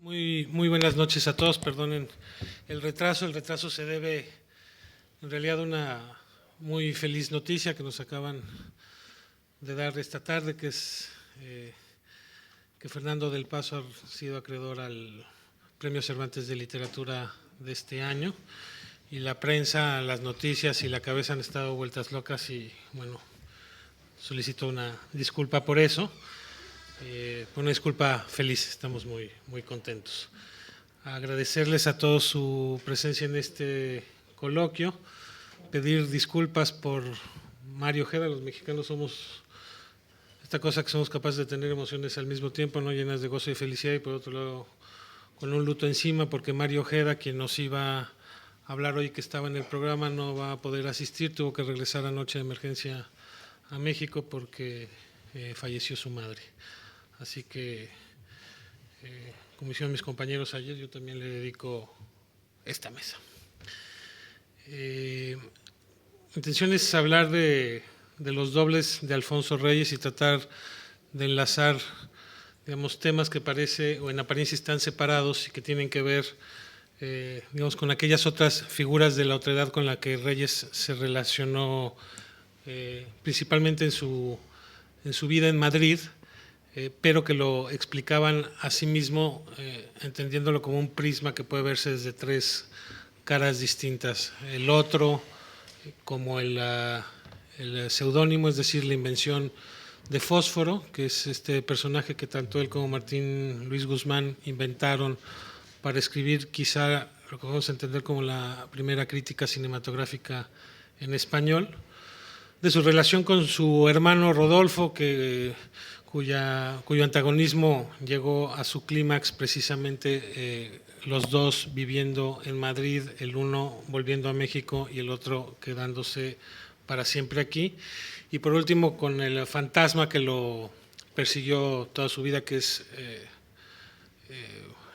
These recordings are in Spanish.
Muy buenas noches a todos, perdonen el retraso se debe en realidad a una muy feliz noticia que nos acaban de dar esta tarde, que es que Fernando del Paso ha sido acreedor al Premio Cervantes de Literatura de este año, y la prensa, las noticias y la cabeza han estado vueltas locas y bueno, solicito una disculpa por eso. Una disculpa feliz, estamos muy contentos. Agradecerles a todos su presencia en este coloquio, pedir disculpas por Mario Ojeda. Los mexicanos somos esta cosa que somos capaces de tener emociones al mismo tiempo, no llenas de gozo y felicidad, y por otro lado con un luto encima, porque Mario Ojeda, quien nos iba a hablar hoy, que estaba en el programa, no va a poder asistir, tuvo que regresar anoche de emergencia a México porque falleció su madre. Así que, como hicieron mis compañeros ayer, yo también le dedico esta mesa. Mi intención es hablar de los dobles de Alfonso Reyes y tratar de enlazar, digamos, temas que parece o en apariencia están separados y que tienen que ver, digamos, con aquellas otras figuras de la otredad con la que Reyes se relacionó, principalmente en su vida en Madrid, pero que lo explicaban a sí mismo, entendiéndolo como un prisma que puede verse desde tres caras distintas. El otro como el seudónimo, es decir, la invención de Fósforo, que es este personaje que tanto él como Martín Luis Guzmán inventaron para escribir quizá lo que vamos a entender como la primera crítica cinematográfica en español, de su relación con su hermano Rodolfo, cuyo antagonismo llegó a su clímax precisamente los dos viviendo en Madrid, el uno volviendo a México y el otro quedándose para siempre aquí, y por último con el fantasma que lo persiguió toda su vida, que es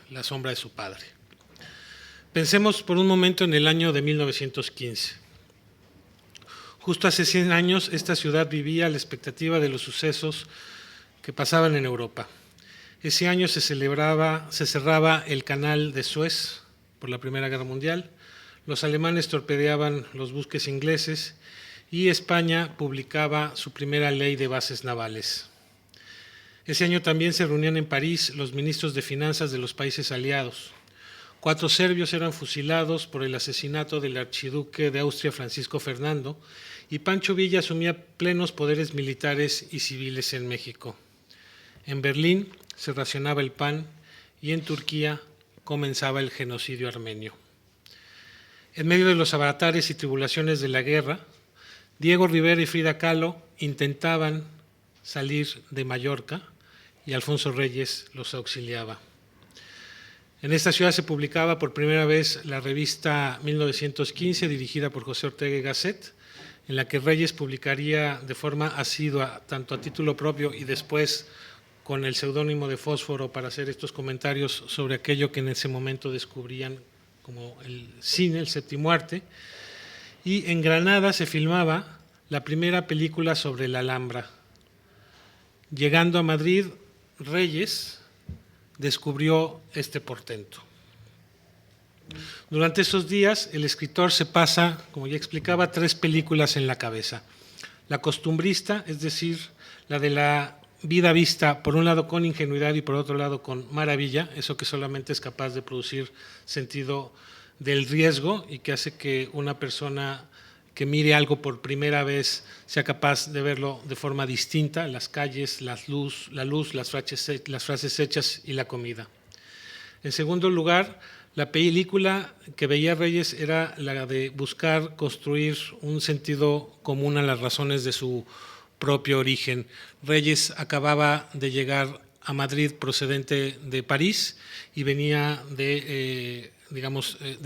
la sombra de su padre. Pensemos por un momento en el año de 1915. Justo hace 100 años esta ciudad vivía a la expectativa de los sucesos que pasaban en Europa. Ese año se cerraba el canal de Suez por la Primera Guerra Mundial, los alemanes torpedeaban los buques ingleses y España publicaba su primera ley de bases navales. Ese año también se reunían en París los ministros de finanzas de los países aliados. 4 serbios eran fusilados por el asesinato del archiduque de Austria, Francisco Fernando, y Pancho Villa asumía plenos poderes militares y civiles en México. En Berlín se racionaba el pan y en Turquía comenzaba el genocidio armenio. En medio de los avatares y tribulaciones de la guerra, Diego Rivera y Frida Kahlo intentaban salir de Mallorca y Alfonso Reyes los auxiliaba. En esta ciudad se publicaba por primera vez la revista 1915, dirigida por José Ortega y Gasset, en la que Reyes publicaría de forma asidua, tanto a título propio y después con el seudónimo de Fósforo, para hacer estos comentarios sobre aquello que en ese momento descubrían como el cine, el séptimo arte. Y en Granada se filmaba la primera película sobre la Alhambra. Llegando a Madrid, Reyes descubrió este portento. Durante esos días, el escritor se pasa, como ya explicaba, 3 películas en la cabeza. La costumbrista, es decir, la de la vida vista, por un lado con ingenuidad y por otro lado con maravilla, eso que solamente es capaz de producir sentido del riesgo y que hace que una persona que mire algo por primera vez sea capaz de verlo de forma distinta: las calles, la luz, las frases hechas y la comida. En segundo lugar, la película que veía Reyes era la de buscar construir un sentido común a las razones de su propio origen. Reyes acababa de llegar a Madrid procedente de París y venía de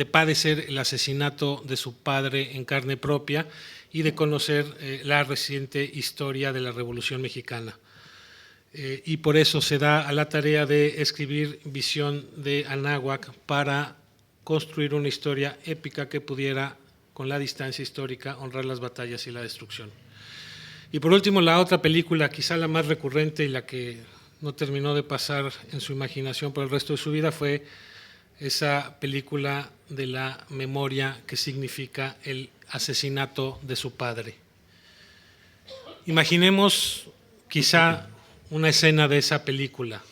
padecer el asesinato de su padre en carne propia y de conocer la reciente historia de la Revolución Mexicana. Y por eso se da a la tarea de escribir Visión de Anáhuac para construir una historia épica que pudiera, con la distancia histórica, honrar las batallas y la destrucción. Y por último, la otra película, quizá la más recurrente y la que no terminó de pasar en su imaginación por el resto de su vida fue esa película de la memoria que significa el asesinato de su padre. Imaginemos quizá una escena de esa película.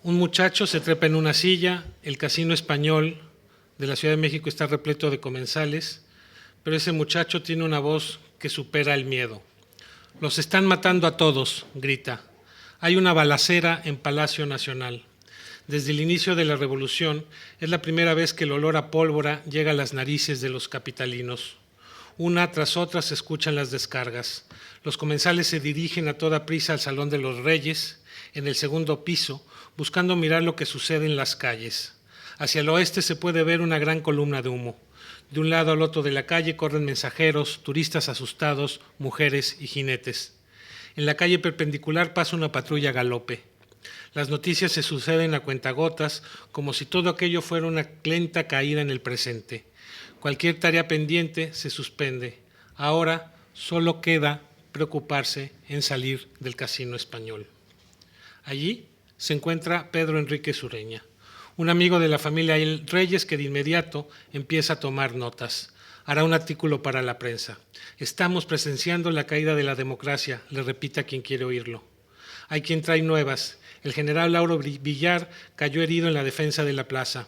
Un muchacho se trepa en una silla, el casino español de la Ciudad de México está repleto de comensales, pero ese muchacho tiene una voz que supera el miedo. «Los están matando a todos», grita. Hay una balacera en Palacio Nacional. Desde el inicio de la Revolución es la primera vez que el olor a pólvora llega a las narices de los capitalinos. Una tras otra se escuchan las descargas. Los comensales se dirigen a toda prisa al Salón de los Reyes, en el segundo piso, buscando mirar lo que sucede en las calles. Hacia el oeste se puede ver una gran columna de humo. De un lado al otro de la calle corren mensajeros, turistas asustados, mujeres y jinetes. En la calle perpendicular pasa una patrulla a galope. Las noticias se suceden a cuentagotas, como si todo aquello fuera una lenta caída en el presente. Cualquier tarea pendiente se suspende. Ahora solo queda preocuparse en salir del casino español. Allí se encuentra Pedro Enríquez Ureña, un amigo de la familia Reyes que de inmediato empieza a tomar notas. Hará un artículo para la prensa. Estamos presenciando la caída de la democracia, le repite a quien quiere oírlo. Hay quien trae nuevas. El general Lauro Villar cayó herido en la defensa de la plaza.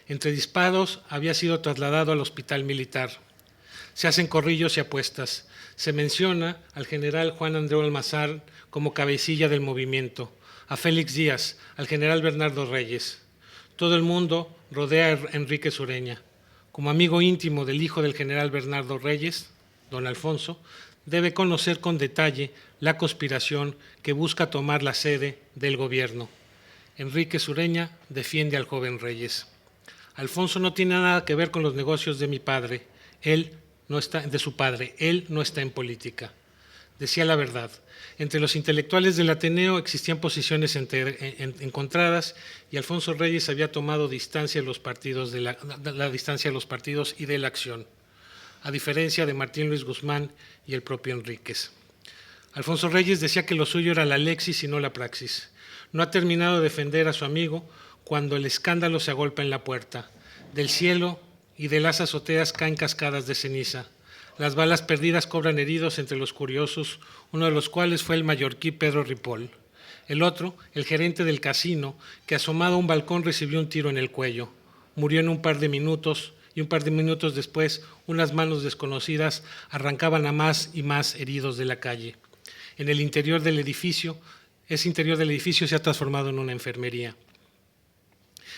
Entre disparos había sido trasladado al hospital militar. Se hacen corrillos y apuestas. Se menciona al general Juan Andreu Almazán como cabecilla del movimiento, a Félix Díaz, al general Bernardo Reyes. Todo el mundo rodea a Enríquez Ureña. Como amigo íntimo del hijo del general Bernardo Reyes, don Alfonso, debe conocer con detalle la conspiración que busca tomar la sede del gobierno. Enríquez Ureña defiende al joven Reyes. Alfonso no tiene nada que ver con los negocios de mi padre, de su padre, él no está en política. Decía la verdad. Entre los intelectuales del Ateneo existían posiciones encontradas y Alfonso Reyes había tomado distancia de los partidos la distancia de los partidos y de la acción, a diferencia de Martín Luis Guzmán y el propio Enríquez. Alfonso Reyes decía que lo suyo era la lexis y no la praxis. No ha terminado de defender a su amigo cuando el escándalo se agolpa en la puerta. Del cielo y de las azoteas caen cascadas de ceniza. Las balas perdidas cobran heridos entre los curiosos, uno de los cuales fue el mallorquí Pedro Ripoll. El otro, el gerente del casino, que asomado a un balcón recibió un tiro en el cuello. Murió en un par de minutos y un par de minutos después unas manos desconocidas arrancaban a más y más heridos de la calle. En el interior del edificio, ese interior del edificio se ha transformado en una enfermería.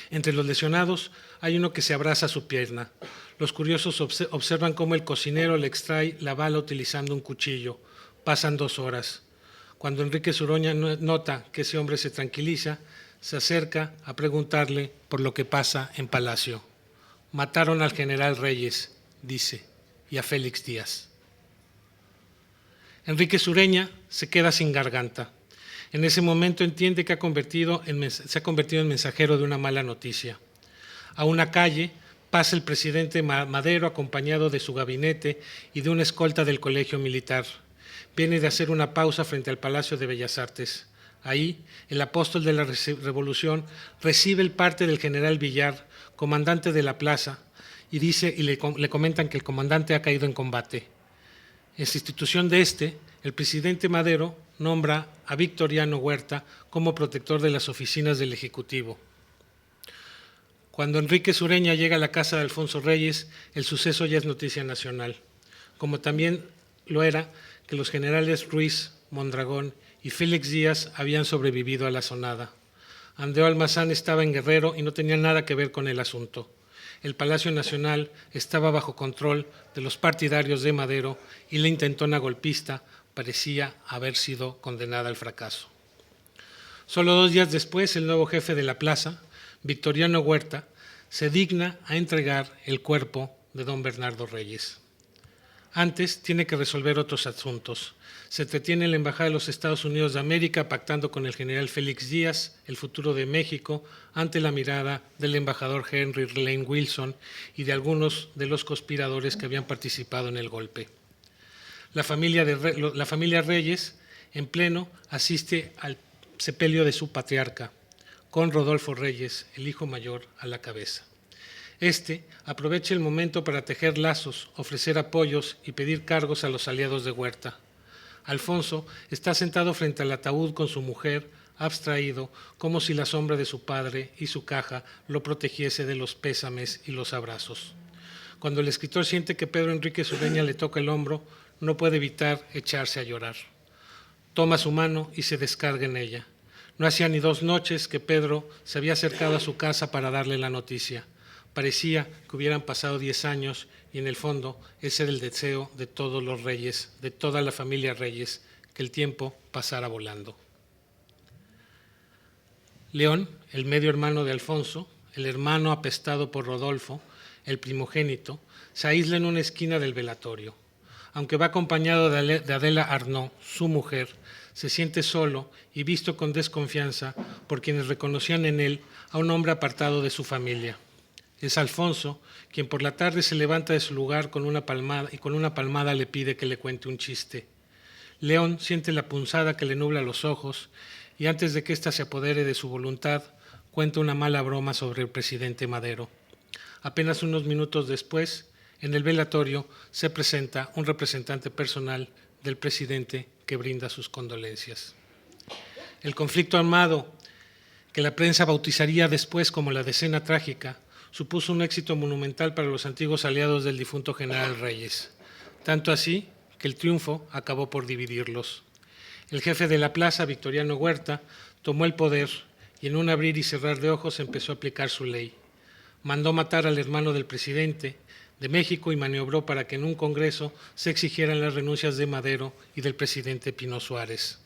Entre los lesionados hay uno que se abraza a su pierna. Los curiosos observan cómo el cocinero le extrae la bala utilizando un cuchillo. Pasan 2 horas. Cuando Enríquez Ureña nota que ese hombre se tranquiliza, se acerca a preguntarle por lo que pasa en Palacio. Mataron al general Reyes, dice, y a Félix Díaz. Enríquez Ureña se queda sin garganta. En ese momento entiende que se ha convertido en mensajero de una mala noticia. A una calle pasa el presidente Madero acompañado de su gabinete y de una escolta del colegio militar. Viene de hacer una pausa frente al Palacio de Bellas Artes. Ahí, el apóstol de la Revolución recibe el parte del general Villar, comandante de la plaza, y le comentan que el comandante ha caído en combate. En sustitución de el presidente Madero nombra a Victoriano Huerta como protector de las oficinas del Ejecutivo. Cuando Enríquez Ureña llega a la casa de Alfonso Reyes, el suceso ya es noticia nacional, como también lo era que los generales Ruiz, Mondragón y Félix Díaz habían sobrevivido a la asonada. Andreu Almazán estaba en Guerrero y no tenía nada que ver con el asunto. El Palacio Nacional estaba bajo control de los partidarios de Madero y la intentona golpista parecía haber sido condenada al fracaso. Solo 2 días después, el nuevo jefe de la plaza, Victoriano Huerta, se digna a entregar el cuerpo de don Bernardo Reyes. Antes tiene que resolver otros asuntos. Se entretiene en la Embajada de los Estados Unidos de América pactando con el general Félix Díaz el futuro de México ante la mirada del embajador Henry Lane Wilson y de algunos de los conspiradores que habían participado en el golpe. La familia Reyes, en pleno, asiste sepelio de su patriarca, con Rodolfo Reyes, el hijo mayor, a la cabeza. Este aprovecha el momento para tejer lazos, ofrecer apoyos y pedir cargos a los aliados de Huerta. Alfonso está sentado frente al ataúd con su mujer, abstraído, como si la sombra de su padre y su caja lo protegiese de los pésames y los abrazos. Cuando el escritor siente que Pedro Enríquez Ureña le toca el hombro, no puede evitar echarse a llorar. Toma su mano y se descarga en ella. No hacía ni 2 noches que Pedro se había acercado a su casa para darle la noticia. Parecía que hubieran pasado 10 años y en el fondo ese era el deseo de todos los reyes, de toda la familia Reyes, que el tiempo pasara volando. León, el medio hermano de Alfonso, el hermano apestado por Rodolfo, el primogénito, se aísla en una esquina del velatorio. Aunque va acompañado de Adela Arnaud, su mujer, se siente solo y visto con desconfianza por quienes reconocían en él a un hombre apartado de su familia. Es Alfonso quien por la tarde se levanta de su lugar con una palmada le pide que le cuente un chiste. León siente la punzada que le nubla los ojos y antes de que ésta se apodere de su voluntad, cuenta una mala broma sobre el presidente Madero. Apenas unos minutos después, en el velatorio se presenta un representante personal del presidente que brinda sus condolencias. El conflicto armado, que la prensa bautizaría después como la Decena Trágica, supuso un éxito monumental para los antiguos aliados del difunto general Reyes, tanto así que el triunfo acabó por dividirlos. El jefe de la plaza, Victoriano Huerta, tomó el poder y en un abrir y cerrar de ojos empezó a aplicar su ley. Mandó matar al hermano del presidente de México y maniobró para que en un congreso se exigieran las renuncias de Madero y del presidente Pino Suárez.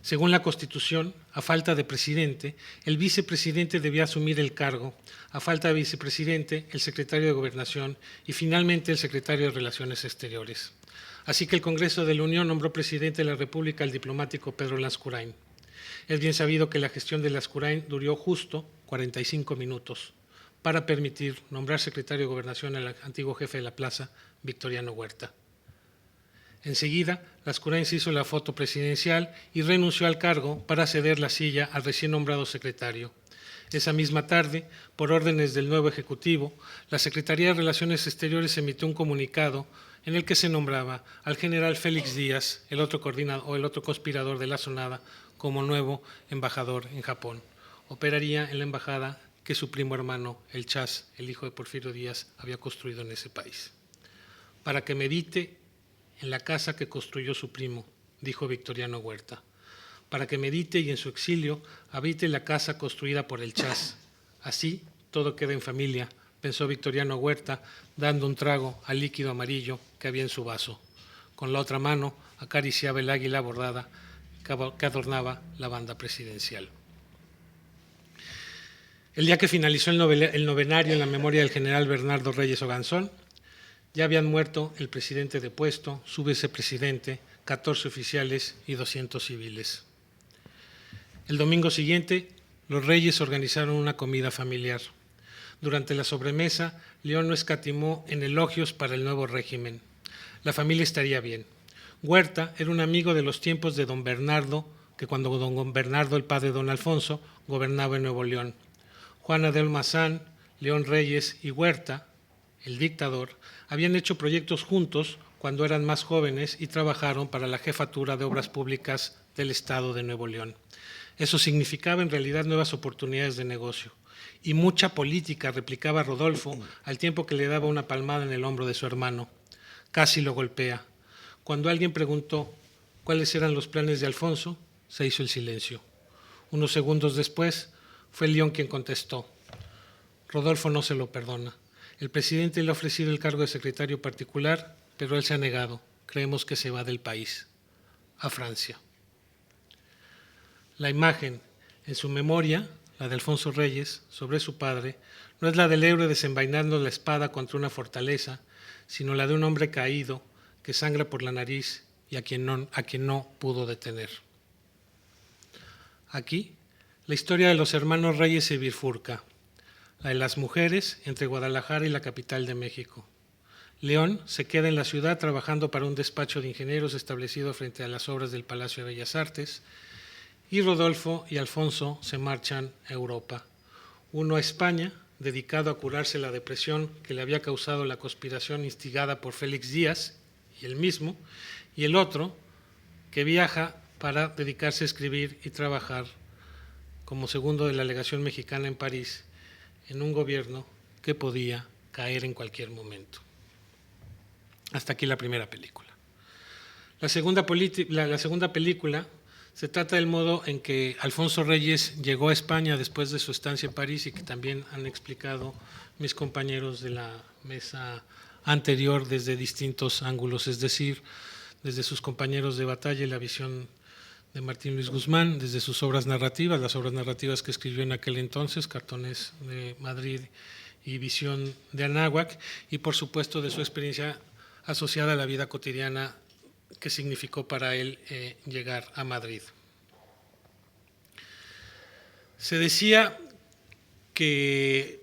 Según la Constitución, a falta de presidente, el vicepresidente debía asumir el cargo, a falta de vicepresidente, el secretario de Gobernación y finalmente el secretario de Relaciones Exteriores. Así que el Congreso de la Unión nombró presidente de la República al diplomático Pedro Lascurain. Es bien sabido que la gestión de Lascurain duró justo 45 minutos para permitir nombrar secretario de Gobernación al antiguo jefe de la plaza, Victoriano Huerta. Enseguida, Lascurain se hizo la foto presidencial y renunció al cargo para ceder la silla al recién nombrado secretario. Esa misma tarde, por órdenes del nuevo Ejecutivo, la Secretaría de Relaciones Exteriores emitió un comunicado en el que se nombraba al general Félix Díaz, el otro conspirador de la Sonada, como nuevo embajador en Japón. Operaría en la embajada que su primo hermano, el Chas, el hijo de Porfirio Díaz, había construido en ese país. Para que medite en la casa que construyó su primo, dijo Victoriano Huerta, para que medite y en su exilio habite la casa construida por el Chas. Así todo queda en familia, pensó Victoriano Huerta, dando un trago al líquido amarillo que había en su vaso. Con la otra mano acariciaba el águila bordada que adornaba la banda presidencial. El día que finalizó el novenario en la memoria del general Bernardo Reyes Oganzón, ya habían muerto el presidente depuesto, su vicepresidente, 14 oficiales y 200 civiles. El domingo siguiente, los Reyes organizaron una comida familiar. Durante la sobremesa, León no escatimó en elogios para el nuevo régimen. La familia estaría bien. Huerta era un amigo de los tiempos de don Bernardo, que cuando don Bernardo, el padre de don Alfonso, gobernaba en Nuevo León. Juana de Almazán, León Reyes y Huerta, el dictador, habían hecho proyectos juntos cuando eran más jóvenes y trabajaron para la jefatura de obras públicas del Estado de Nuevo León. Eso significaba en realidad nuevas oportunidades de negocio. Y mucha política, replicaba Rodolfo, al tiempo que le daba una palmada en el hombro de su hermano. Casi lo golpea. Cuando alguien preguntó cuáles eran los planes de Alfonso, se hizo el silencio. Unos segundos después, fue León quien contestó. Rodolfo no se lo perdona. El presidente le ha ofrecido el cargo de secretario particular, pero él se ha negado. Creemos que se va del país, a Francia. La imagen, en su memoria, la de Alfonso Reyes, sobre su padre, no es la del héroe desenvainando la espada contra una fortaleza, sino la de un hombre caído que sangra por la nariz y a quien no pudo detener. Aquí, la historia de los hermanos Reyes se bifurca, la de las mujeres entre Guadalajara y la capital de México. León se queda en la ciudad trabajando para un despacho de ingenieros establecido frente a las obras del Palacio de Bellas Artes y Rodolfo y Alfonso se marchan a Europa. Uno a España, dedicado a curarse la depresión que le había causado la conspiración instigada por Félix Díaz y él mismo, y el otro que viaja para dedicarse a escribir y trabajar como segundo de la legación mexicana en París, en un gobierno que podía caer en cualquier momento. Hasta aquí la primera película. La segunda película se trata del modo en que Alfonso Reyes llegó a España después de su estancia en París y que también han explicado mis compañeros de la mesa anterior desde distintos ángulos, es decir, desde sus compañeros de batalla y la visión de Martín Luis Guzmán, desde sus obras narrativas, las obras narrativas que escribió en aquel entonces, Cartones de Madrid y Visión de Anáhuac, y por supuesto de su experiencia asociada a la vida cotidiana que significó para él llegar a Madrid. Se decía que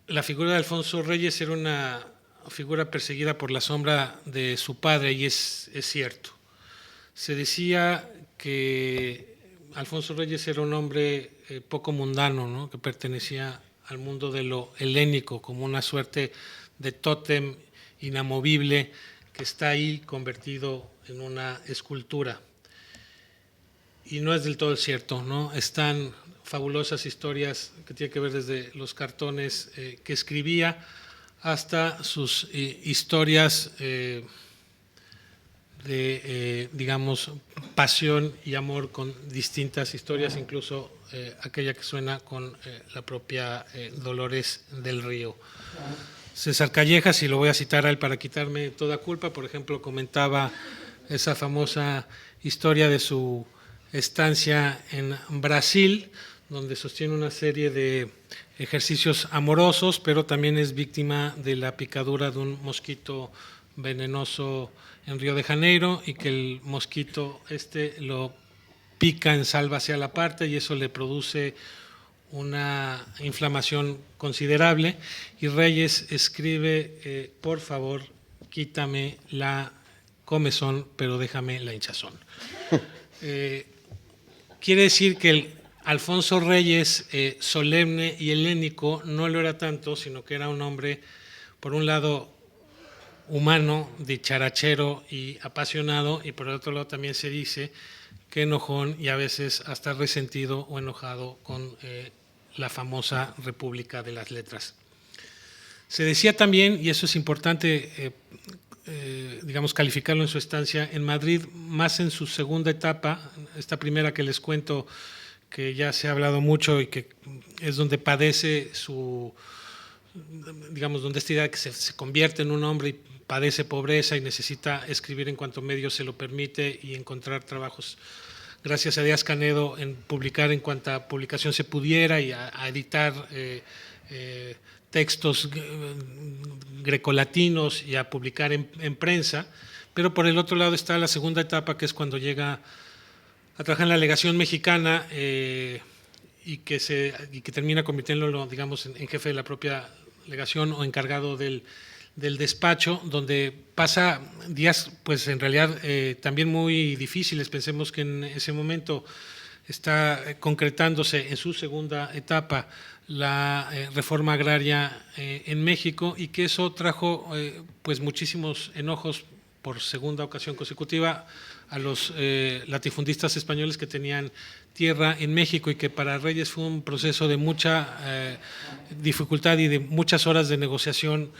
la figura de Alfonso Reyes era una figura perseguida por la sombra de su padre, y es cierto. Se decía que Alfonso Reyes era un hombre poco mundano, ¿no?, que pertenecía al mundo de lo helénico, como una suerte de tótem inamovible que está ahí convertido en una escultura. Y no es del todo cierto, ¿no? Están fabulosas historias que tienen que ver desde los cartones que escribía hasta sus historias de, digamos, pasión y amor con distintas historias, incluso aquella que suena con la propia Dolores del Río. César Callejas, y lo voy a citar a él para quitarme toda culpa, por ejemplo, comentaba esa famosa historia de su estancia en Brasil, donde sostiene una serie de ejercicios amorosos, pero también es víctima de la picadura de un mosquito venenoso en Río de Janeiro, y que el mosquito lo pica en salva hacia la parte y eso le produce una inflamación considerable, y Reyes escribe, por favor, quítame la comezón, pero déjame la hinchazón. Quiere decir que el Alfonso Reyes solemne y helénico no lo era tanto, sino que era un hombre, por un lado, humano, dicharachero y apasionado, y por el otro lado también se dice que enojón y a veces hasta resentido o enojado con la famosa República de las Letras. Se decía también, y eso es importante, digamos, calificarlo en su estancia en Madrid, más en su segunda etapa, esta primera que les cuento, que ya se ha hablado mucho y que es donde padece digamos, donde esta idea que se convierte en un hombre y padece pobreza y necesita escribir en cuanto medio se lo permite y encontrar trabajos, gracias a Díaz Canedo, en publicar en cuanta publicación se pudiera y a editar textos grecolatinos y a publicar en prensa. Pero por el otro lado está la segunda etapa, que es cuando llega a trabajar en la legación mexicana y que termina convirtiéndolo, digamos, en jefe de la propia legación o encargado del despacho, donde pasa días, pues en realidad también muy difíciles. Pensemos que en ese momento está concretándose en su segunda etapa la reforma agraria en México, y que eso trajo pues muchísimos enojos por segunda ocasión consecutiva a los latifundistas españoles que tenían tierra en México, y que para Reyes fue un proceso de mucha dificultad y de muchas horas de negociación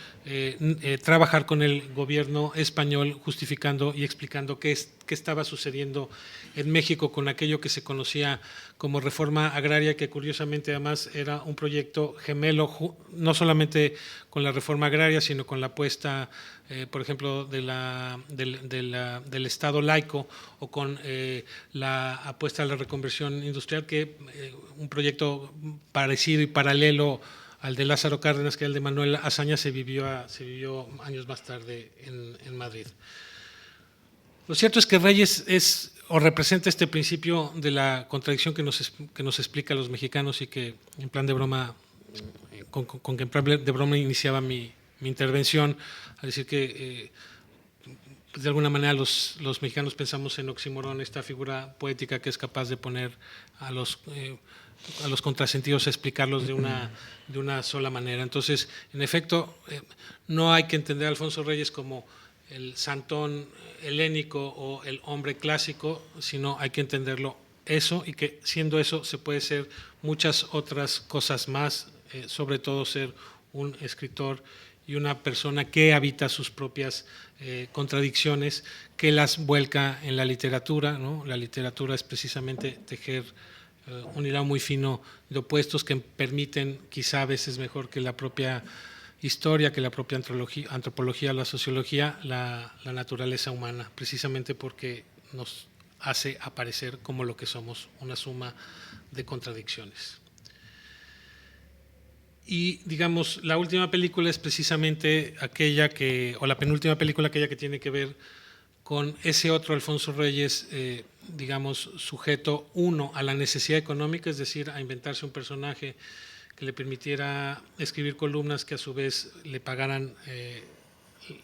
trabajar con el gobierno español justificando y explicando qué estaba sucediendo en México con aquello que se conocía como reforma agraria, que curiosamente además era un proyecto gemelo, no solamente con la reforma agraria, sino con la apuesta, por ejemplo, del Estado laico, o con la apuesta a la reconversión industrial, que un proyecto parecido y paralelo al de Lázaro Cárdenas, que era el de Manuel Azaña, se vivió años más tarde en Madrid. Lo cierto es que Reyes representa este principio de la contradicción que nos explica a los mexicanos, y que en plan de broma, con que en plan de broma iniciaba mi intervención, a decir que pues de alguna manera los mexicanos pensamos en oxímoron, esta figura poética que es capaz de poner a los contrasentidos, explicarlos de una sola manera. Entonces, en efecto, no hay que entender a Alfonso Reyes como el santón helénico o el hombre clásico, sino hay que entenderlo eso, y que siendo eso se puede ser muchas otras cosas más, sobre todo ser un escritor y una persona que habita sus propias contradicciones, que las vuelca en la literatura, ¿no? La literatura es precisamente tejer un hilado muy fino de opuestos que permiten, quizá a veces mejor que la propia historia, que la propia antropología, la sociología, la naturaleza humana, precisamente porque nos hace aparecer como lo que somos, una suma de contradicciones. Y digamos, la última película es precisamente aquella o la penúltima película, aquella que tiene que ver con ese otro Alfonso Reyes, digamos, sujeto uno a la necesidad económica, es decir, a inventarse un personaje que le permitiera escribir columnas que a su vez le pagaran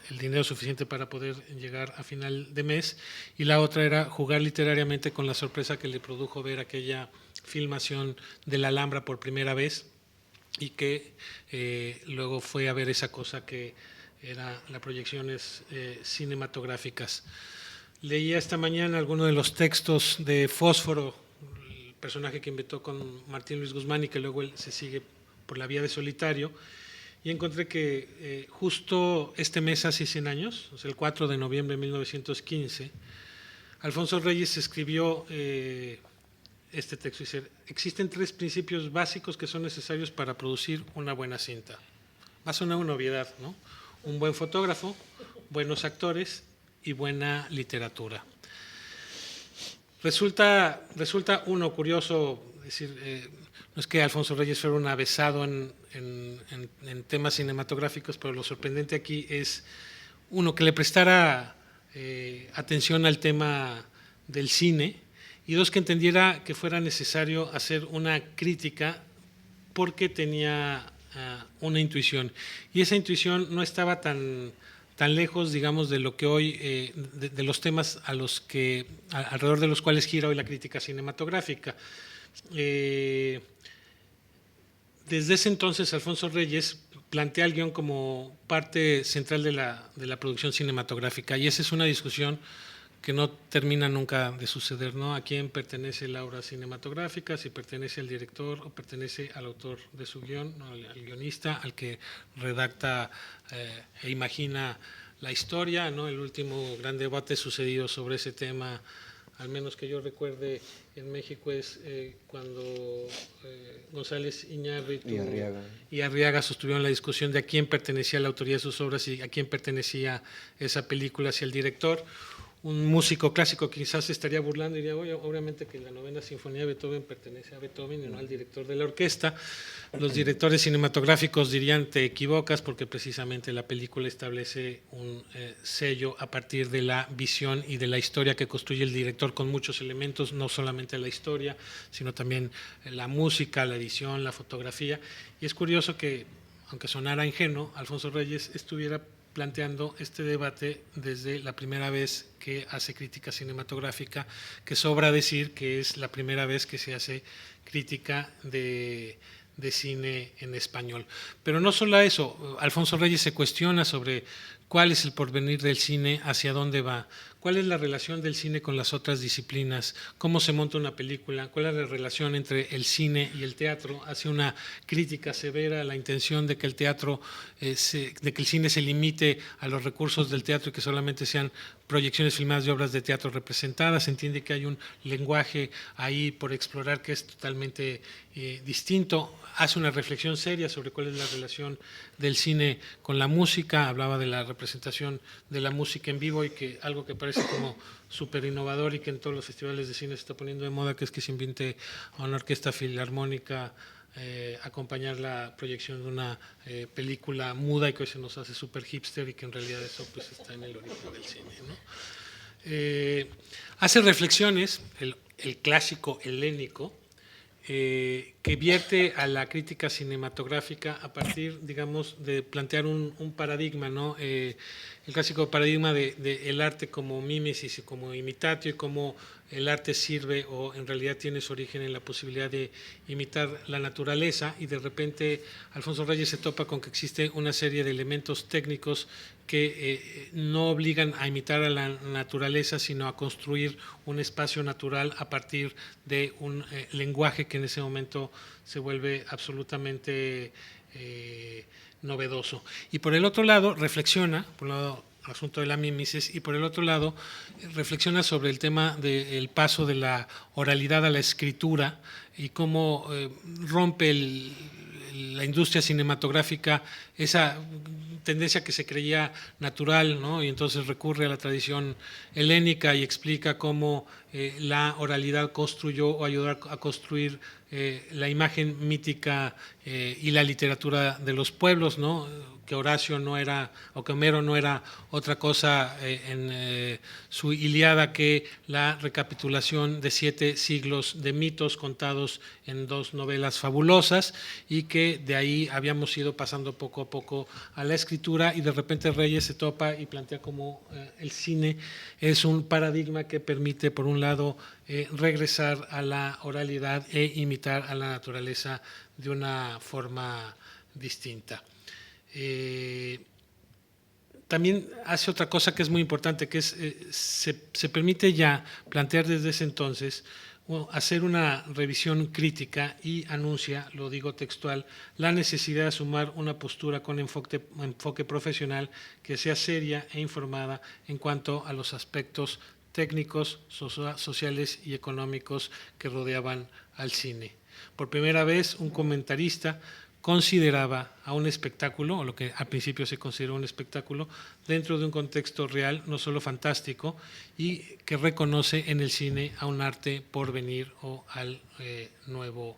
el dinero suficiente para poder llegar a final de mes, y la otra era jugar literariamente con la sorpresa que le produjo ver aquella filmación de La Alhambra por primera vez, y que luego fue a ver esa cosa que eran las proyecciones cinematográficas. Leía esta mañana algunos de los textos de Fósforo, el personaje que inventó con Martín Luis Guzmán y que luego él se sigue por la vía de solitario, y encontré que justo este mes, hace 100 años, o sea, el 4 de noviembre de 1915, Alfonso Reyes escribió este texto. Dice: existen 3 principios básicos que son necesarios para producir una buena cinta. Va a sonar una obviedad, ¿no? Un buen fotógrafo, buenos actores y buena literatura. Resulta uno curioso, decir, no es que Alfonso Reyes fuera un avesado en temas cinematográficos, pero lo sorprendente aquí es, uno, que le prestara atención al tema del cine, y dos, que entendiera que fuera necesario hacer una crítica porque tenía una intuición, y esa intuición no estaba tan lejos, digamos, de lo que hoy, de los temas alrededor de los cuales gira hoy la crítica cinematográfica. Desde ese entonces, Alfonso Reyes plantea el guión como parte central de la producción cinematográfica, y esa es una discusión que no termina nunca de suceder, ¿no? ¿A quién pertenece la obra cinematográfica? Si pertenece al director o pertenece al autor de su guión, ¿no? al guionista, al que redacta e imagina la historia, ¿no? El último gran debate sucedido sobre ese tema, al menos que yo recuerde, en México, es cuando González Iñárritu y Arriaga sostuvieron la discusión de a quién pertenecía la autoría de sus obras y a quién pertenecía esa película, si el director. Un músico clásico quizás se estaría burlando y diría: oye, obviamente que la novena sinfonía de Beethoven pertenece a Beethoven y no al director de la orquesta. Los directores cinematográficos dirían: te equivocas, porque precisamente la película establece un sello a partir de la visión y de la historia que construye el director, con muchos elementos, no solamente la historia, sino también la música, la edición, la fotografía. Y es curioso que, aunque sonara ingenuo, Alfonso Reyes estuviera planteando este debate desde la primera vez que hace crítica cinematográfica, que sobra decir que es la primera vez que se hace crítica de cine en español. Pero no solo eso, Alfonso Reyes se cuestiona sobre cuál es el porvenir del cine, hacia dónde va, cuál es la relación del cine con las otras disciplinas, cómo se monta una película, cuál es la relación entre el cine y el teatro. Hace una crítica severa a la intención de que el teatro, de que el cine se limite a los recursos del teatro y que solamente sean proyecciones filmadas de obras de teatro representadas. Se entiende que hay un lenguaje ahí por explorar que es totalmente distinto. Hace una reflexión seria sobre cuál es la relación del cine con la música. Hablaba de la representación de la música en vivo, y que algo que parece como súper innovador y que en todos los festivales de cine se está poniendo de moda, que es que se invite a una orquesta filarmónica acompañar la proyección de una película muda, y que hoy se nos hace súper hipster, y que en realidad eso pues está en el origen del cine, ¿no? Hace reflexiones, el clásico helénico, que que vierte a la crítica cinematográfica a partir, digamos, de plantear un paradigma, ¿no? El clásico paradigma de el arte como mímesis y como imitatio, y cómo el arte sirve o en realidad tiene su origen en la posibilidad de imitar la naturaleza, y de repente Alfonso Reyes se topa con que existe una serie de elementos técnicos que no obligan a imitar a la naturaleza, sino a construir un espacio natural a partir de un lenguaje que en ese momento se vuelve absolutamente novedoso. Y por el otro lado, reflexiona, por un lado, el asunto de la mimesis, y por el otro lado, reflexiona sobre el tema del paso de la oralidad a la escritura y cómo rompe la industria cinematográfica esa tendencia que se creía natural, ¿no? Y entonces recurre a la tradición helénica y explica cómo la oralidad construyó o ayudó a construir la imagen mítica y la literatura de los pueblos, ¿no? Que Horacio no era, o que Homero no era otra cosa en su Ilíada que la recapitulación de 7 siglos de mitos contados en 2 novelas fabulosas, y que de ahí habíamos ido pasando poco a poco a la escritura, y de repente Reyes se topa y plantea cómo el cine es un paradigma que permite, por un lado, regresar a la oralidad e imitar a la naturaleza de una forma distinta. También hace otra cosa que es muy importante, que es se permite ya plantear desde ese entonces hacer una revisión crítica, y anuncia, lo digo textual, la necesidad de sumar una postura con enfoque profesional que sea seria e informada en cuanto a los aspectos técnicos, sociales y económicos que rodeaban al cine. Por primera vez, un comentarista consideraba a un espectáculo, o lo que al principio se consideró un espectáculo, dentro de un contexto real, no solo fantástico, y que reconoce en el cine a un arte por venir o al nuevo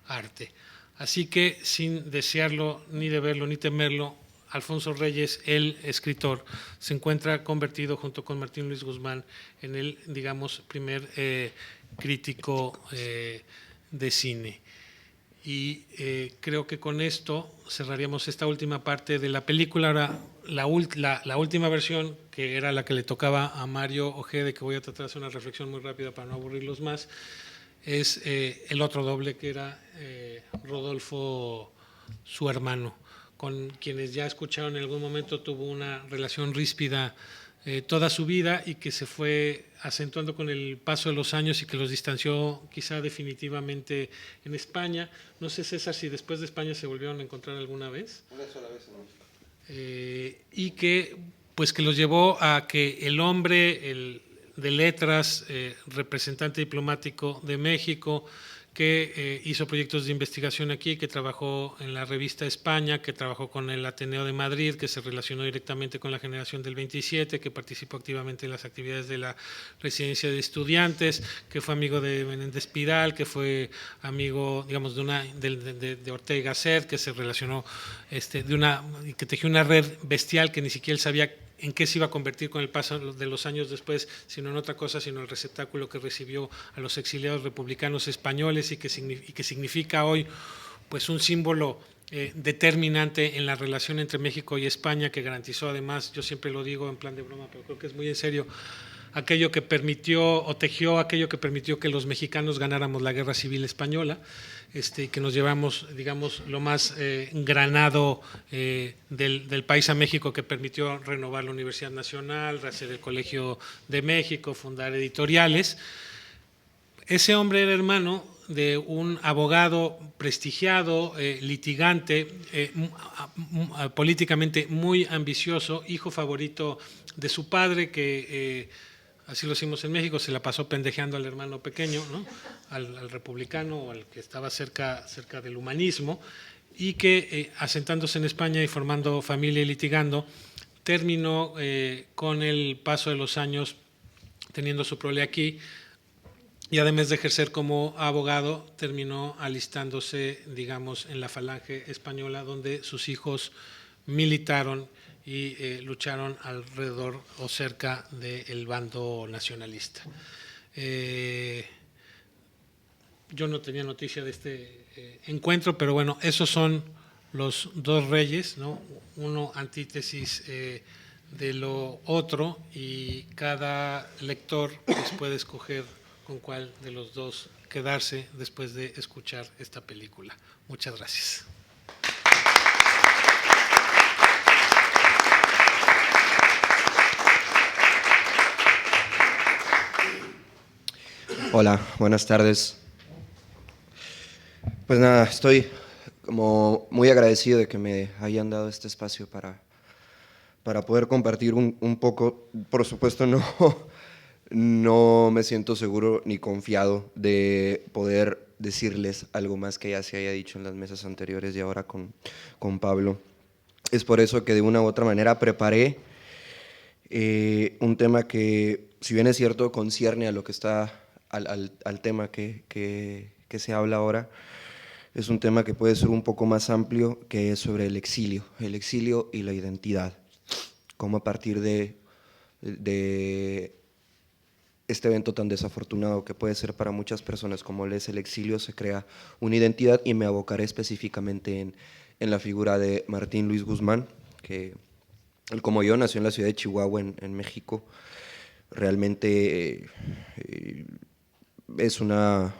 arte. Así que, sin desearlo, ni deberlo, ni temerlo, Alfonso Reyes, el escritor, se encuentra convertido junto con Martín Luis Guzmán en el, digamos, primer crítico de cine. Y creo que con esto cerraríamos esta última parte de la película. Ahora, la última versión, que era la que le tocaba a Mario Ojede, que voy a tratar de hacer una reflexión muy rápida para no aburrirlos más, es el otro doble, que era Rodolfo, su hermano, con quienes ya escucharon en algún momento tuvo una relación ríspida toda su vida, y que se fue acentuando con el paso de los años y que los distanció quizá definitivamente en España. No sé, César, si después de España se volvieron a encontrar alguna vez. Una sola vez en México. Y que, pues, que los llevó a que el hombre de letras, representante diplomático de México, que hizo proyectos de investigación aquí, que trabajó en la revista España, que trabajó con el Ateneo de Madrid, que se relacionó directamente con la generación del 27, que participó activamente en las actividades de la residencia de estudiantes, que fue amigo de Menéndez Pidal, que fue amigo, digamos, de Ortega y Gasset, que se relacionó, que tejió una red bestial que ni siquiera él sabía en qué se iba a convertir con el paso de los años después, sino en otra cosa, sino el receptáculo que recibió a los exiliados republicanos españoles, y que significa hoy, pues, un símbolo determinante en la relación entre México y España, que garantizó, además, yo siempre lo digo en plan de broma, pero creo que es muy en serio, aquello que permitió, o tejió aquello que permitió que los mexicanos ganáramos la Guerra Civil Española, que nos llevamos, digamos, lo más granado del país a México, que permitió renovar la Universidad Nacional, hacer el Colegio de México, fundar editoriales. Ese hombre era hermano de un abogado prestigiado, litigante, políticamente muy ambicioso, hijo favorito de su padre, que así lo hicimos en México, se la pasó pendejeando al hermano pequeño, ¿no? al republicano, o al que estaba cerca del humanismo, y que asentándose en España y formando familia y litigando, terminó con el paso de los años teniendo su prole aquí, y además de ejercer como abogado, terminó alistándose, digamos, en la Falange Española, donde sus hijos militaron y lucharon alrededor o cerca del bando nacionalista. yo no tenía noticia de este encuentro, pero bueno, esos son los dos reyes, ¿no? Uno antítesis de lo otro, y cada lector pues, puede escoger con cuál de los dos quedarse después de escuchar esta película. Muchas gracias. Hola, buenas tardes. Pues nada, estoy como muy agradecido de que me hayan dado este espacio para poder compartir un poco. Por supuesto, no me siento seguro ni confiado de poder decirles algo más que ya se haya dicho en las mesas anteriores y ahora con Pablo. Es por eso que de una u otra manera preparé un tema que, si bien es cierto, concierne a lo que está al tema que se habla ahora. Es un tema que puede ser un poco más amplio, que es sobre el exilio y la identidad. Cómo a partir de este evento tan desafortunado que puede ser para muchas personas como es el exilio, se crea una identidad, y me abocaré específicamente en la figura de Martín Luis Guzmán, que él, como yo, nació en la ciudad de Chihuahua, en México. Realmente es una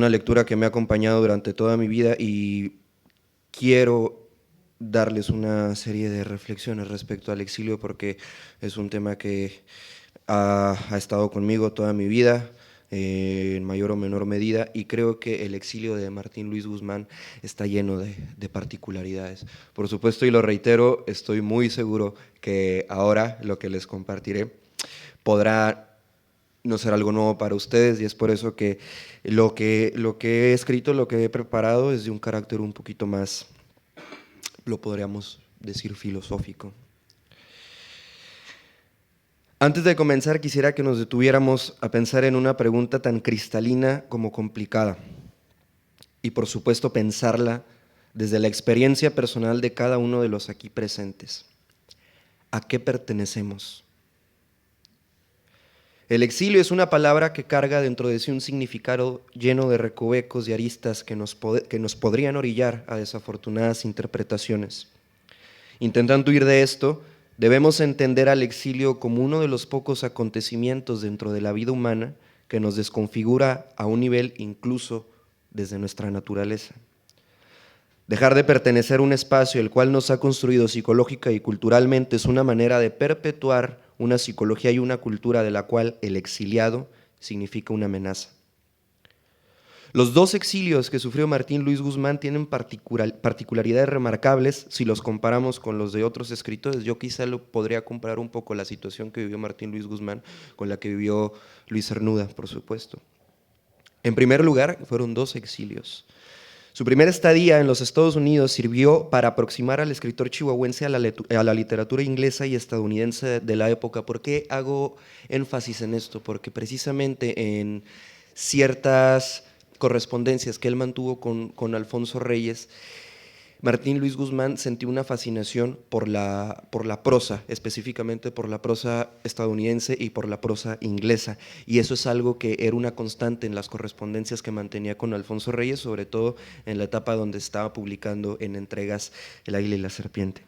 lectura que me ha acompañado durante toda mi vida, y quiero darles una serie de reflexiones respecto al exilio, porque es un tema que ha estado conmigo toda mi vida, en mayor o menor medida, y creo que el exilio de Martín Luis Guzmán está lleno de particularidades. Por supuesto, y lo reitero, estoy muy seguro que ahora lo que les compartiré podrá no ser algo nuevo para ustedes, y es por eso que lo que he escrito, lo que he preparado, es de un carácter un poquito más, lo podríamos decir, filosófico. Antes de comenzar, quisiera que nos detuviéramos a pensar en una pregunta tan cristalina como complicada, y por supuesto pensarla desde la experiencia personal de cada uno de los aquí presentes. ¿A qué pertenecemos? El exilio es una palabra que carga dentro de sí un significado lleno de recovecos y aristas que nos podrían orillar a desafortunadas interpretaciones. Intentando huir de esto, debemos entender al exilio como uno de los pocos acontecimientos dentro de la vida humana que nos desconfigura a un nivel incluso desde nuestra naturaleza. Dejar de pertenecer a un espacio el cual nos ha construido psicológica y culturalmente es una manera de perpetuar una psicología y una cultura de la cual el exiliado significa una amenaza. Los dos exilios que sufrió Martín Luis Guzmán tienen particularidades remarcables si los comparamos con los de otros escritores. Yo quizá lo podría comparar un poco la situación que vivió Martín Luis Guzmán con la que vivió Luis Cernuda, por supuesto. En primer lugar, fueron dos exilios. Su primera estadía en los Estados Unidos sirvió para aproximar al escritor chihuahuense a la literatura inglesa y estadounidense de la época. ¿Por qué hago énfasis en esto? Porque precisamente en ciertas correspondencias que él mantuvo con Alfonso Reyes, Martín Luis Guzmán sentía una fascinación por la prosa, específicamente por la prosa estadounidense y por la prosa inglesa, y eso es algo que era una constante en las correspondencias que mantenía con Alfonso Reyes, sobre todo en la etapa donde estaba publicando en entregas El Águila y la Serpiente.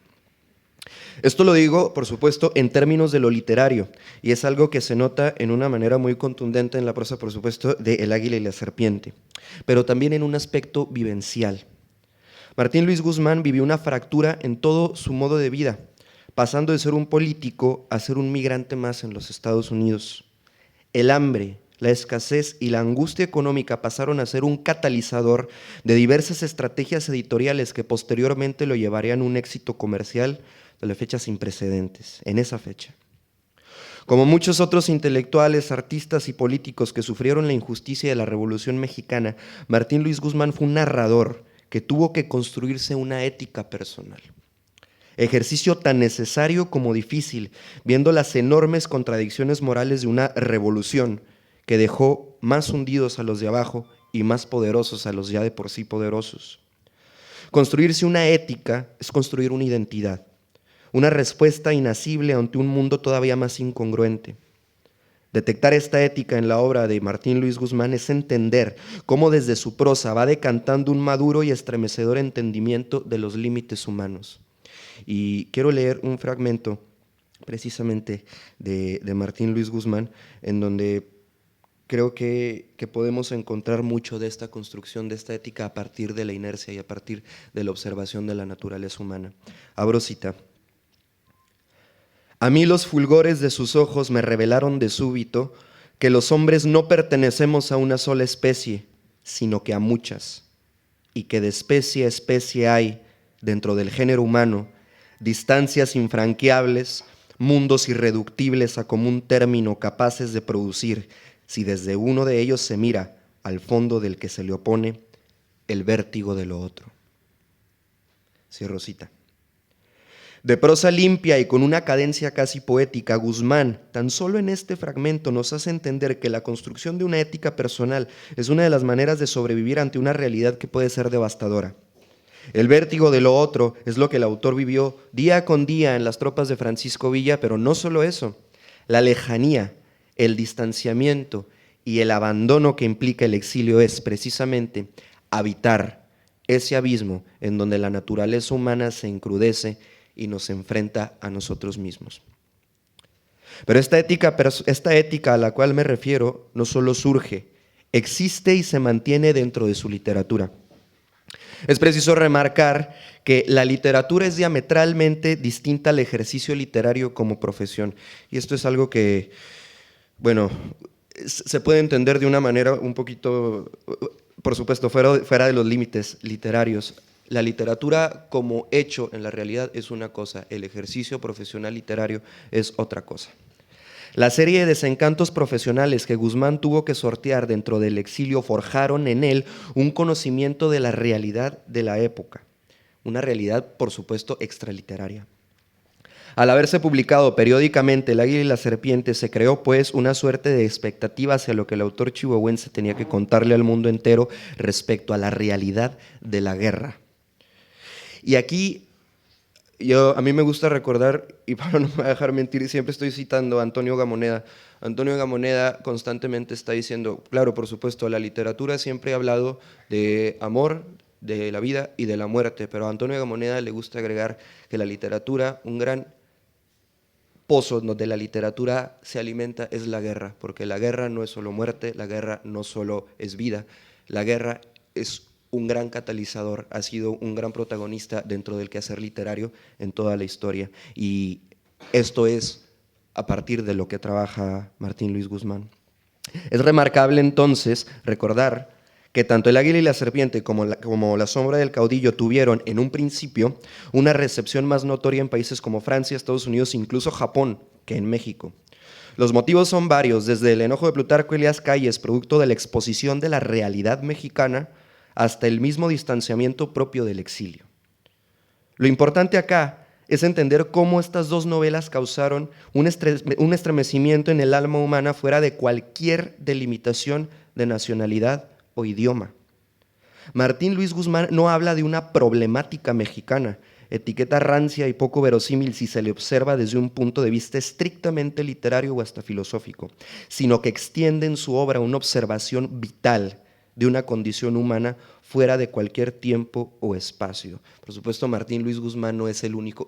Esto lo digo, por supuesto, en términos de lo literario, y es algo que se nota en una manera muy contundente en la prosa, por supuesto, de El Águila y la Serpiente, pero también en un aspecto vivencial. Martín Luis Guzmán vivió una fractura en todo su modo de vida, pasando de ser un político a ser un migrante más en los Estados Unidos. El hambre, la escasez y la angustia económica pasaron a ser un catalizador de diversas estrategias editoriales que posteriormente lo llevarían a un éxito comercial de la fecha sin precedentes, en esa fecha. Como muchos otros intelectuales, artistas y políticos que sufrieron la injusticia de la Revolución Mexicana, Martín Luis Guzmán fue un narrador que tuvo que construirse una ética personal. Ejercicio tan necesario como difícil, viendo las enormes contradicciones morales de una revolución que dejó más hundidos a los de abajo y más poderosos a los ya de por sí poderosos. Construirse una ética es construir una identidad, una respuesta inacible ante un mundo todavía más incongruente. Detectar esta ética en la obra de Martín Luis Guzmán es entender cómo desde su prosa va decantando un maduro y estremecedor entendimiento de los límites humanos. Y quiero leer un fragmento precisamente de Martín Luis Guzmán, en donde creo que podemos encontrar mucho de esta construcción, de esta ética a partir de la inercia y a partir de la observación de la naturaleza humana. Abro cita. A mí los fulgores de sus ojos me revelaron de súbito que los hombres no pertenecemos a una sola especie, sino que a muchas, y que de especie a especie hay, dentro del género humano, distancias infranqueables, mundos irreductibles a común término capaces de producir, si desde uno de ellos se mira al fondo del que se le opone, el vértigo de lo otro. Cierro cita. De prosa limpia y con una cadencia casi poética, Guzmán, tan solo en este fragmento, nos hace entender que la construcción de una ética personal es una de las maneras de sobrevivir ante una realidad que puede ser devastadora. El vértigo de lo otro es lo que el autor vivió día con día en las tropas de Francisco Villa, pero no solo eso, la lejanía, el distanciamiento y el abandono que implica el exilio es precisamente habitar ese abismo en donde la naturaleza humana se encrudece y nos enfrenta a nosotros mismos. Pero esta ética a la cual me refiero no solo surge, existe y se mantiene dentro de su literatura. Es preciso remarcar que la literatura es diametralmente distinta al ejercicio literario como profesión. Y esto es algo que, bueno, se puede entender de una manera un poquito, por supuesto, fuera de los límites literarios. La literatura como hecho en la realidad es una cosa, el ejercicio profesional literario es otra cosa. La serie de desencantos profesionales que Guzmán tuvo que sortear dentro del exilio forjaron en él un conocimiento de la realidad de la época, una realidad, por supuesto, extraliteraria. Al haberse publicado periódicamente El Águila y la Serpiente, se creó pues una suerte de expectativa hacia lo que el autor chihuahuense tenía que contarle al mundo entero respecto a la realidad de la guerra. Y aquí a mí me gusta recordar, y Pablo no me va a dejar mentir, siempre estoy citando a Antonio Gamoneda. Antonio Gamoneda constantemente está diciendo, claro, por supuesto, la literatura siempre ha hablado de amor, de la vida y de la muerte, pero a Antonio Gamoneda le gusta agregar que la literatura, un gran pozo donde la literatura se alimenta es la guerra, porque la guerra no es solo muerte, la guerra no solo es vida, la guerra es un gran catalizador, ha sido un gran protagonista dentro del quehacer literario en toda la historia. Y esto es a partir de lo que trabaja Martín Luis Guzmán. Es remarcable entonces recordar que tanto El Águila y la Serpiente como la Sombra del Caudillo tuvieron en un principio una recepción más notoria en países como Francia, Estados Unidos e incluso Japón que en México. Los motivos son varios, desde El enojo de Plutarco Elías Calles, producto de la exposición de la realidad mexicana, hasta el mismo distanciamiento propio del exilio. Lo importante acá es entender cómo estas dos novelas causaron un estremecimiento en el alma humana fuera de cualquier delimitación de nacionalidad o idioma. Martín Luis Guzmán no habla de una problemática mexicana, etiqueta rancia y poco verosímil si se le observa desde un punto de vista estrictamente literario o hasta filosófico, sino que extiende en su obra una observación vital de una condición humana fuera de cualquier tiempo o espacio. Por supuesto, Martín Luis Guzmán no es el único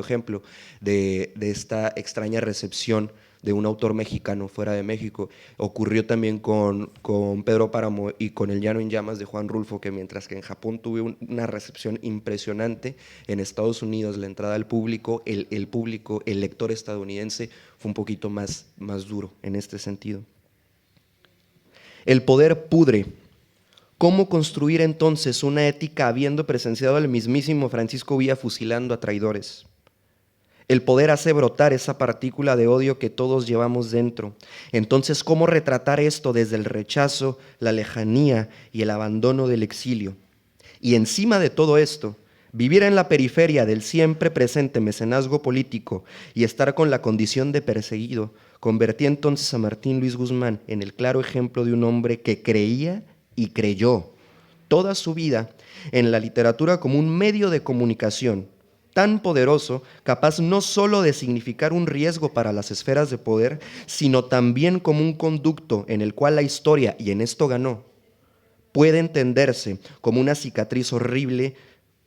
ejemplo de esta extraña recepción de un autor mexicano fuera de México. Ocurrió también con Pedro Páramo y con El Llano en Llamas de Juan Rulfo, que mientras que en Japón tuvo una recepción impresionante, en Estados Unidos la entrada al público, el lector estadounidense fue un poquito más duro en este sentido. El poder pudre. ¿Cómo construir entonces una ética habiendo presenciado al mismísimo Francisco Villa fusilando a traidores? El poder hace brotar esa partícula de odio que todos llevamos dentro. Entonces, ¿cómo retratar esto desde el rechazo, la lejanía y el abandono del exilio? Y encima de todo esto, vivir en la periferia del siempre presente mecenazgo político y estar con la condición de perseguido, convertía entonces a Martín Luis Guzmán en el claro ejemplo de un hombre que creía y creyó toda su vida en la literatura como un medio de comunicación, tan poderoso, capaz no solo de significar un riesgo para las esferas de poder, sino también como un conducto en el cual la historia, y en esto ganó, puede entenderse como una cicatriz horrible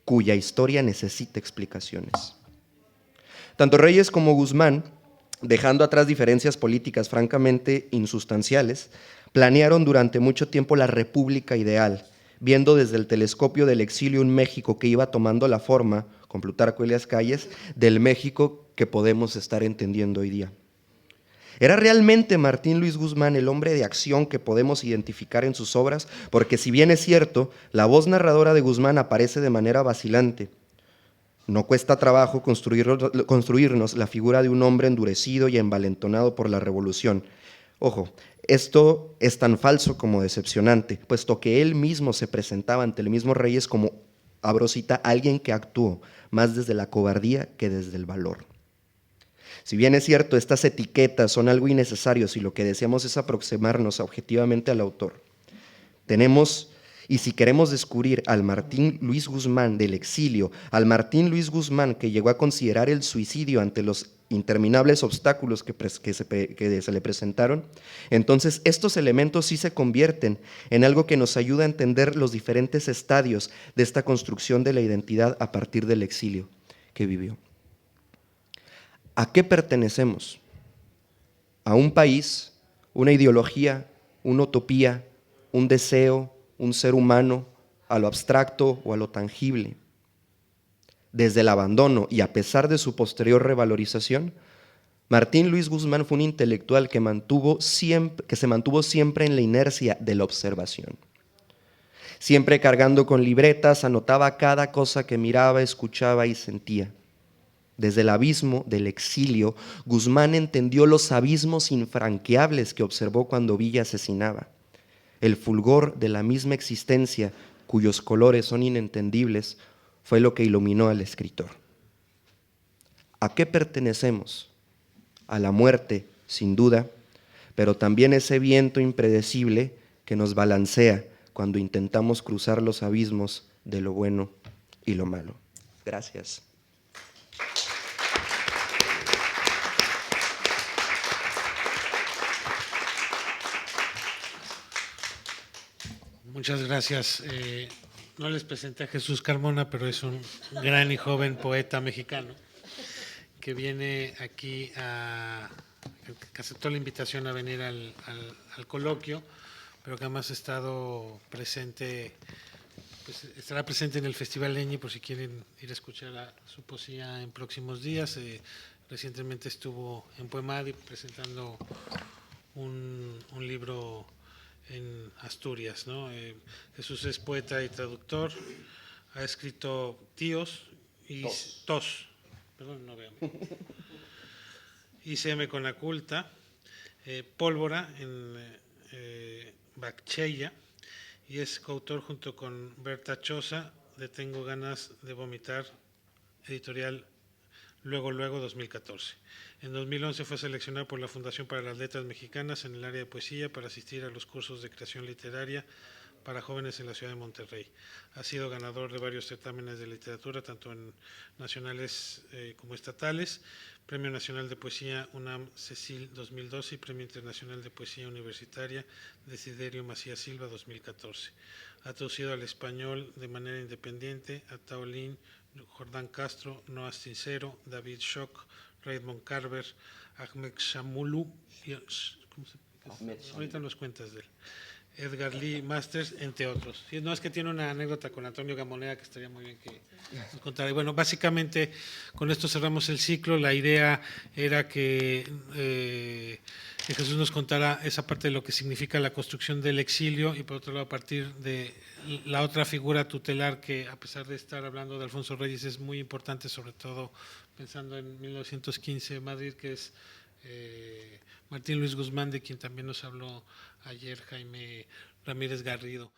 cuya historia necesita explicaciones. Tanto Reyes como Guzmán, dejando atrás diferencias políticas francamente insustanciales, planearon durante mucho tiempo la república ideal, viendo desde el telescopio del exilio un México que iba tomando la forma, con Plutarco Elías Calles, del México que podemos estar entendiendo hoy día. ¿Era realmente Martín Luis Guzmán el hombre de acción que podemos identificar en sus obras? Porque si bien es cierto, la voz narradora de Guzmán aparece de manera vacilante. No cuesta trabajo construirnos la figura de un hombre endurecido y envalentonado por la revolución. Ojo, esto es tan falso como decepcionante, puesto que él mismo se presentaba ante el mismo Reyes como, abro cita, alguien que actuó más desde la cobardía que desde el valor. Si bien es cierto, estas etiquetas son algo innecesarios y lo que deseamos es aproximarnos objetivamente al autor, y si queremos descubrir al Martín Luis Guzmán del exilio, al Martín Luis Guzmán que llegó a considerar el suicidio ante los interminables obstáculos que se le presentaron, entonces estos elementos sí se convierten en algo que nos ayuda a entender los diferentes estadios de esta construcción de la identidad a partir del exilio que vivió. ¿A qué pertenecemos? ¿A un país, una ideología, una utopía, un deseo, un ser humano, a lo abstracto o a lo tangible? Desde el abandono y a pesar de su posterior revalorización, Martín Luis Guzmán fue un intelectual que se mantuvo siempre en la inercia de la observación. Siempre cargando con libretas, anotaba cada cosa que miraba, escuchaba y sentía. Desde el abismo del exilio, Guzmán entendió los abismos infranqueables que observó cuando Villa asesinaba. El fulgor de la misma existencia, cuyos colores son inentendibles, fue lo que iluminó al escritor. ¿A qué pertenecemos? A la muerte, sin duda, pero también ese viento impredecible que nos balancea cuando intentamos cruzar los abismos de lo bueno y lo malo. Gracias. Muchas gracias. No les presenté a Jesús Carmona, pero es un gran y joven poeta mexicano que viene aquí que aceptó la invitación a venir al coloquio, pero que además ha estado presente, pues estará presente en el Festival Leñi por si quieren ir a escuchar su poesía en próximos días. Recientemente estuvo en Poemadi presentando un libro en Asturias, ¿no? Jesús es poeta y traductor, ha escrito Tíos y Tos, perdón, no veo, ICM con la culta, Pólvora en Baccheia, y es coautor junto con Berta Choza de Tengo ganas de vomitar, editorial Luego 2014. En 2011 fue seleccionado por la Fundación para las Letras Mexicanas en el área de poesía para asistir a los cursos de creación literaria para jóvenes en la ciudad de Monterrey. Ha sido ganador de varios certámenes de literatura, tanto en nacionales como estatales, Premio Nacional de Poesía UNAM Cecil 2012 y Premio Internacional de Poesía Universitaria Desiderio Macías Silva 2014. Ha traducido al español de manera independiente a Tao Lin, Jordán Castro, Noah Sincero, David Shock, Raymond Carver, Ahmed Shamulu, ahorita nos cuentas de él, Edgar Lee Masters, entre otros. No, es que tiene una anécdota con Antonio Gamoneda que estaría muy bien que nos contara. Y bueno, básicamente con esto cerramos el ciclo. La idea era que Jesús nos contara esa parte de lo que significa la construcción del exilio y por otro lado a partir de la otra figura tutelar que a pesar de estar hablando de Alfonso Reyes es muy importante, sobre todo pensando en 1915 Madrid, que es Martín Luis Guzmán, de quien también nos habló ayer Jaime Ramírez Garrido.